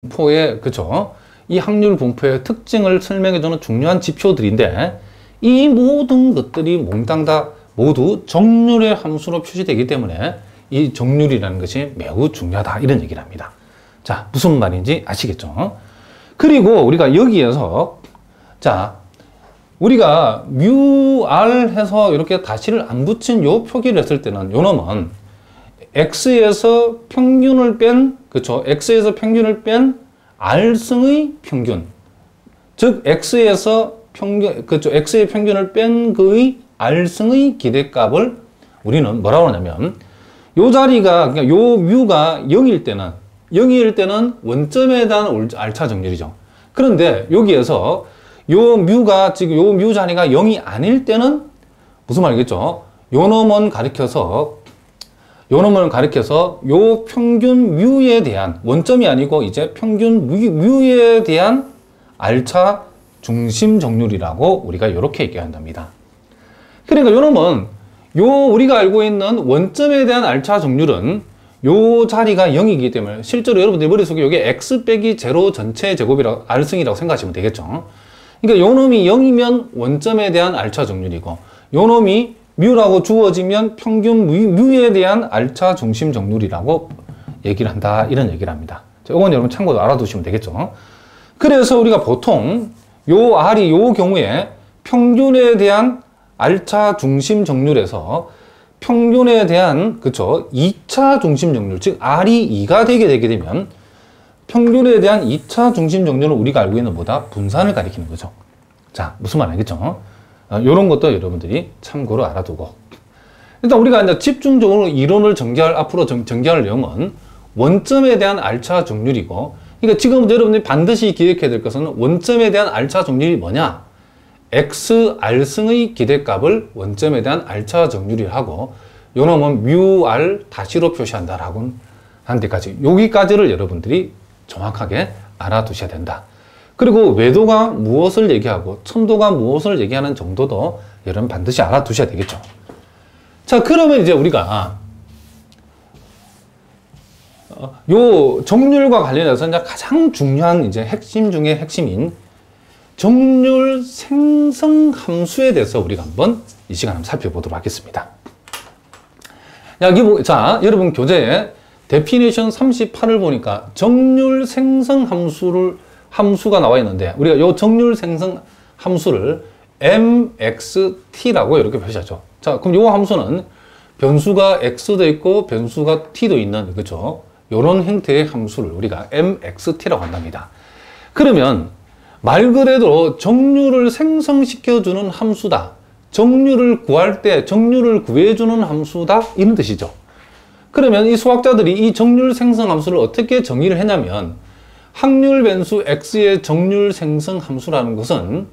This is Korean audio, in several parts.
분포의, 그죠? 이 확률 분포의 특징을 설명해주는 중요한 지표들인데, 이 모든 것들이 몽땅 다 모두 정률의 함수로 표시되기 때문에 이 정률이라는 것이 매우 중요하다, 이런 얘기를 합니다. 자, 무슨 말인지 아시겠죠? 그리고 우리가 여기에서, 자, 우리가 뮤r 해서 이렇게 다시를 안 붙인 요 표기를 했을 때는 요 놈은 x에서 평균을 뺀, 그쵸? x에서 평균을 뺀 r승의 평균. 즉, x에서 평균, 그쵸? x의 평균을 뺀 그의 r승의 기대값을 우리는 뭐라고 하냐면, 요 자리가, 그러니까 요 뮤가 0일 때는 원점에 대한 r차 정렬이죠. 그런데 여기에서 요 뮤가 지금 요 뮤 자리가 0이 아닐 때는 무슨 말이겠죠? 요 놈은 가리켜서 요 평균 뮤에 대한, 원점이 아니고 이제 평균 뮤에 대한 r차 중심 정률이라고 우리가 이렇게 얘기한답니다. 그러니까 요 놈은 우리가 알고 있는 원점에 대한 r차 정률은 요 자리가 0이기 때문에 실제로 여러분들 머릿속에 이게 x 빼기 0 전체 제곱이라고, r승이라고 생각하시면 되겠죠. 그러니까 요 놈이 0이면 원점에 대한 r차 정률이고, 요 놈이 뮤라고 주어지면 평균 뮤에 대한 r차 중심 정률이라고 얘기를 한다, 이런 얘기를 합니다. 자, 이건 여러분 참고로 알아두시면 되겠죠. 그래서 우리가 보통 요 r이 요 경우에 평균에 대한 r차 중심 정률에서 평균에 대한, 그쵸, 2차 중심 정률, 즉 r이 2가 되게 되면 평균에 대한 2차 중심 정률은 우리가 알고 있는 뭐다? 분산을 가리키는 거죠. 자, 무슨 말 알겠죠? 이런 것도 여러분들이 참고로 알아두고, 일단 우리가 이제 집중적으로 이론을 앞으로 전개할 내용은 원점에 대한 r차 정률이고, 그러니까 지금 여러분들이 반드시 기억해야 될 것은 원점에 대한 r차 정률이 뭐냐? x r승의 기대값을 원점에 대한 r차 정률이라고 하고, 요 놈은 뮤r 다시로 표시한다라고 하는 데까지, 여기까지를 여러분들이 정확하게 알아두셔야 된다. 그리고 외도가 무엇을 얘기하고 첨도가 무엇을 얘기하는 정도도 여러분 반드시 알아두셔야 되겠죠. 자, 그러면 이제 우리가 요 정률과 관련해서 이제 가장 중요한 이제 핵심 중에 핵심인 정률 생성 함수에 대해서 우리가 한번 이 시간 한번 살펴보도록 하겠습니다. 자, 여러분 교재에 데피니션 38을 보니까 정률 생성 함수가 나와 있는데, 우리가 이 정률 생성 함수를 mxt라고 이렇게 표시하죠. 자, 그럼 이 함수는 변수가 x도 있고 변수가 t도 있는, 그죠? 이런 형태의 함수를 우리가 mxt라고 한답니다. 그러면 말 그대로 정률을 생성시켜주는 함수다, 정률을 구할 때 정률을 구해주는 함수다, 이런 뜻이죠. 그러면 이 수학자들이 이 정률 생성 함수를 어떻게 정의를 했냐면, 확률 변수 x의 정률 생성 함수라는 것은,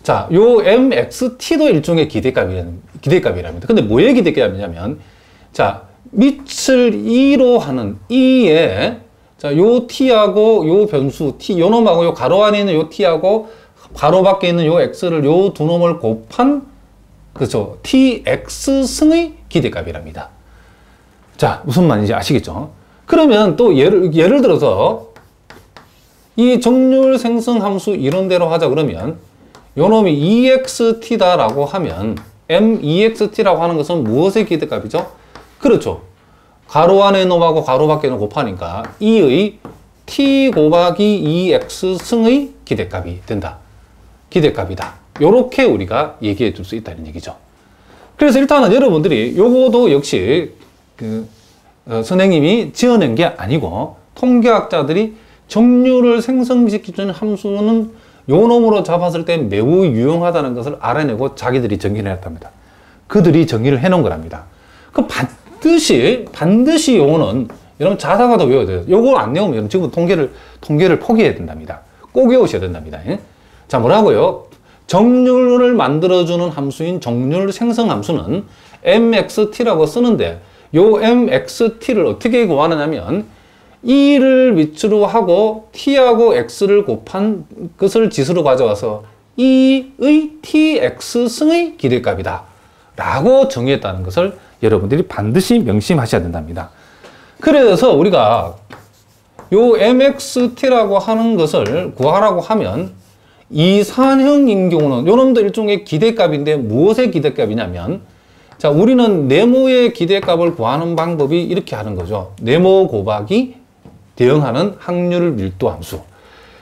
자, 요 mxt도 일종의 기대값이랍니다. 근데 뭐의 기대값이냐면, 자, 밑을 2로 하는 2에, 자, 요 t하고 요 변수 t, 요 놈하고 요 가로 안에 있는 요 t하고 가로 밖에 있는 요 x를 요 두 놈을 곱한, 그죠, tx승의 기대값이랍니다. 자, 무슨 말인지 아시겠죠? 그러면 또 예를 들어서 이 정률 생성 함수 이론대로 하자 그러면 요 놈이 ext다라고 하면 mext라고 하는 것은 무엇의 기대값이죠? 그렇죠. 가로 안에 놈하고 가로 밖에 놈 곱하니까 2의 t 곱하기 2x 승의 기대값이 된다. 기대값이다. 요렇게 우리가 얘기해 줄 수 있다는 얘기죠. 그래서 일단은 여러분들이 요거도 역시 선생님이 지어낸 게 아니고 통계학자들이 정률을 생성시키는 함수는 요 놈으로 잡았을 때 매우 유용하다는 것을 알아내고 자기들이 정의를 했답니다. 그들이 정의를 해놓은 거랍니다. 그 반드시 요거는 여러분 자다가도 외워야 돼요. 요거 안 외우면 여러분 지금 통계를 포기해야 된답니다. 꼭 외우셔야 된답니다. 자, 뭐라고요? 정률을 만들어주는 함수인 정률 생성 함수는 mxt라고 쓰는데, 요 mxt를 어떻게 구하느냐면 2를 밑으로 하고 t하고 x를 곱한 것을 지수로 가져와서 2의 tx승의 기대값이다 라고 정의했다는 것을 여러분들이 반드시 명심하셔야 된답니다. 그래서 우리가 요 mxt라고 하는 것을 구하라고 하면 이산형인 경우는 요놈도 일종의 기대값인데 무엇의 기대값이냐면, 자, 우리는 네모의 기대값을 구하는 방법이 이렇게 하는 거죠. 네모 곱하기 대응하는 확률 밀도 함수.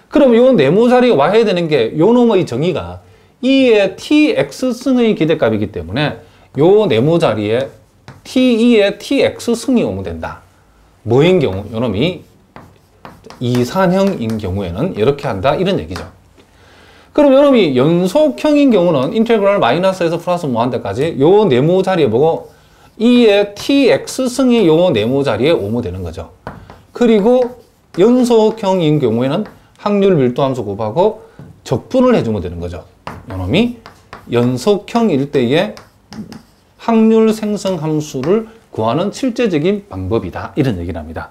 그럼 요 네모 자리에 와야 되는 게 요 놈의 정의가 E의 tx승의 기대값이기 때문에 요 네모 자리에 t2의 tx승이 오면 된다. 뭐인 경우? 요 놈이 이산형인 경우에는 이렇게 한다. 이런 얘기죠. 그럼 요 놈이 연속형인 경우는 인테그랄 마이너스에서 플러스 무한대까지 요 네모 자리에 보고 E의 tx승이 요 네모 자리에 오면 되는 거죠. 그리고 연속형인 경우에는 확률 밀도 함수 곱하고 적분을 해주면 되는 거죠. 요놈이 연속형일 때의 확률 생성 함수를 구하는 실제적인 방법이다. 이런 얘기를 합니다.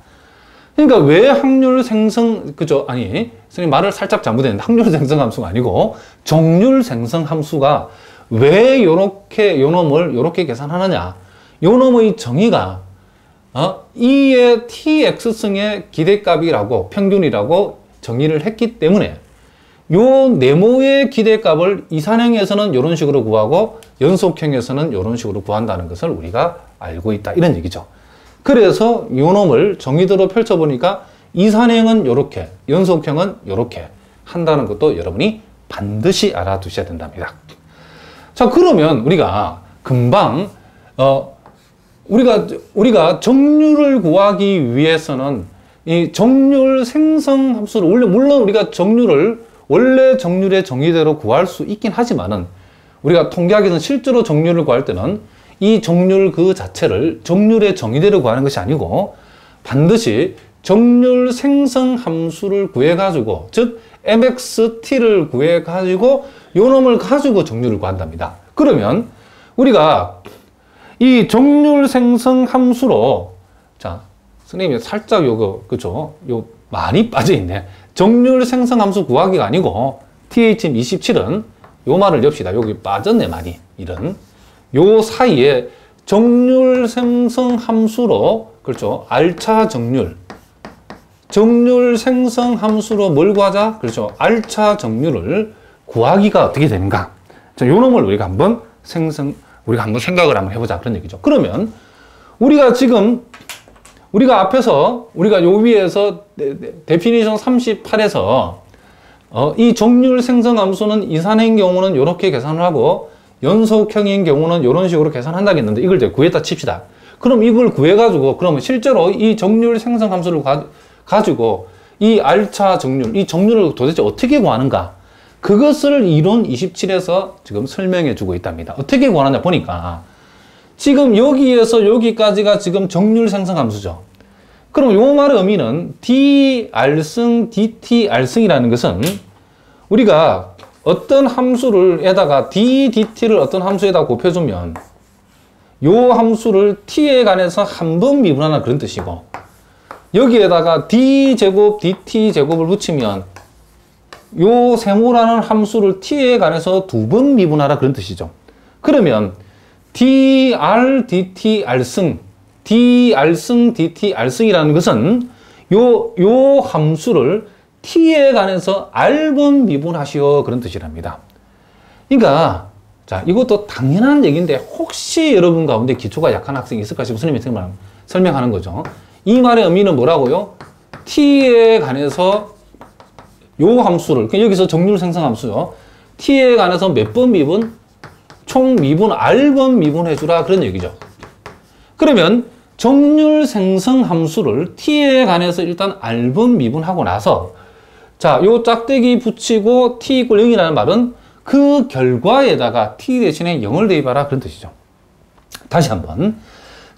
그러니까 왜 확률 생성, 그죠? 아니, 선생님 말을 살짝 잘못했는데 확률 생성 함수가 아니고 정률 생성 함수가 왜 요렇게, 요놈을 요렇게 계산하느냐. 요놈의 정의가, E의 tx승의 기대값이라고, 평균이라고 정의를 했기 때문에 요 네모의 기대값을 이산형에서는 이런 식으로 구하고 연속형에서는 이런 식으로 구한다는 것을 우리가 알고 있다. 이런 얘기죠. 그래서 요 놈을 정의대로 펼쳐보니까 이산형은 이렇게, 연속형은 이렇게 한다는 것도 여러분이 반드시 알아두셔야 된답니다. 자, 그러면 우리가 금방 우리가 정률을 구하기 위해서는 이 정률 생성 함수를 물론 우리가 정률을 원래 정률의 정의대로 구할 수 있긴 하지만은 우리가 통계학에서는 실제로 정률을 구할 때는 이 정률 그 자체를 정률의 정의대로 구하는 것이 아니고 반드시 정률 생성 함수를 구해가지고, 즉 mxt를 구해가지고 요 놈을 가지고 정률을 구한답니다. 그러면 우리가 이 정률 생성 함수로, 자, 선생님이 살짝 요거, 그죠? 요 많이 빠져있네. 정률 생성 함수 구하기가 아니고 THM27은 요 말을 엽시다. 여기 빠졌네, 많이. 이런. 요 사이에 정률 생성 함수로, 그렇죠? R차 정률. 정률 생성 함수로 뭘 구하자? 그렇죠? R차 정률을 구하기가 어떻게 되는가? 자, 요 놈을 우리가 한번 생각을 한번 해보자. 그런 얘기죠. 그러면 우리가 지금 우리가 앞에서 우리가 요 위에서 데피니션 38에서 이 정률 생성 함수는 이산형인 경우는 이렇게 계산을 하고 연속형인 경우는 이런 식으로 계산한다고 했는데 이걸 이제 구했다 칩시다. 그럼 이걸 구해가지고 그러면 실제로 이 정률 생성 함수를 가지고 이 R차 정률, 이 정률을 도대체 어떻게 구하는가? 그것을 이론 27에서 지금 설명해 주고 있답니다. 어떻게 구하느냐 보니까 지금 여기에서 여기까지가 지금 정률 생성 함수죠. 그럼 요 말의 의미는 dr승, dtr승이라는 것은 우리가 어떤 함수를 에다가 dt를 어떤 함수에다 곱해주면 요 함수를 t에 관해서 한 번 미분하는 그런 뜻이고, 여기에다가 d제곱, dt제곱을 붙이면 요 세모라는 함수를 t에 관해서 두 번 미분하라 그런 뜻이죠. 그러면 dr, dt, r승, dr승, dt, r승이라는 것은 요 함수를 t에 관해서 r번 미분하시오 그런 뜻이랍니다. 그러니까 자, 이것도 당연한 얘기인데 혹시 여러분 가운데 기초가 약한 학생이 있을까 싶어서 선생님이 설명하는 거죠. 이 말의 의미는 뭐라고요? t에 관해서 요 함수를, 여기서 정률 생성 함수요. t에 관해서 몇 번 미분? 총 미분 r번 미분해 주라 그런 얘기죠. 그러면 정률 생성 함수를 t에 관해서 일단 r번 미분하고 나서 자, 요 짝대기 붙이고 t = 0이라는 말은 그 결과에다가 t 대신에 0을 대입하라 그런 뜻이죠. 다시 한번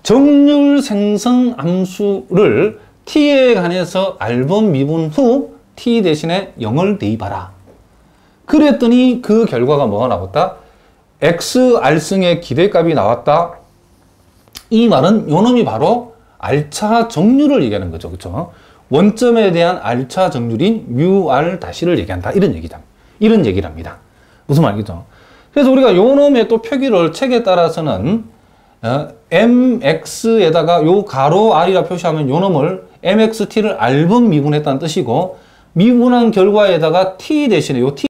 정률 생성 함수를 t에 관해서 r번 미분 후 t 대신에 0을 대입하라. 그랬더니 그 결과가 뭐가 나왔다? x r승의 기대값이 나왔다. 이 말은 요놈이 바로 R차 정률을 얘기하는 거죠. 그렇죠? 원점에 대한 R차 정률인 μr-를 얘기한다. 이런 얘기를 합니다. 무슨 말이죠? 그래서 우리가 요놈의 또 표기를 책에 따라서는 mx에다가 요 가로 r이라 표시하면 요 놈을 mxt를 r분 미분했다는 뜻이고, 미분한 결과에다가 t 대신에 요 t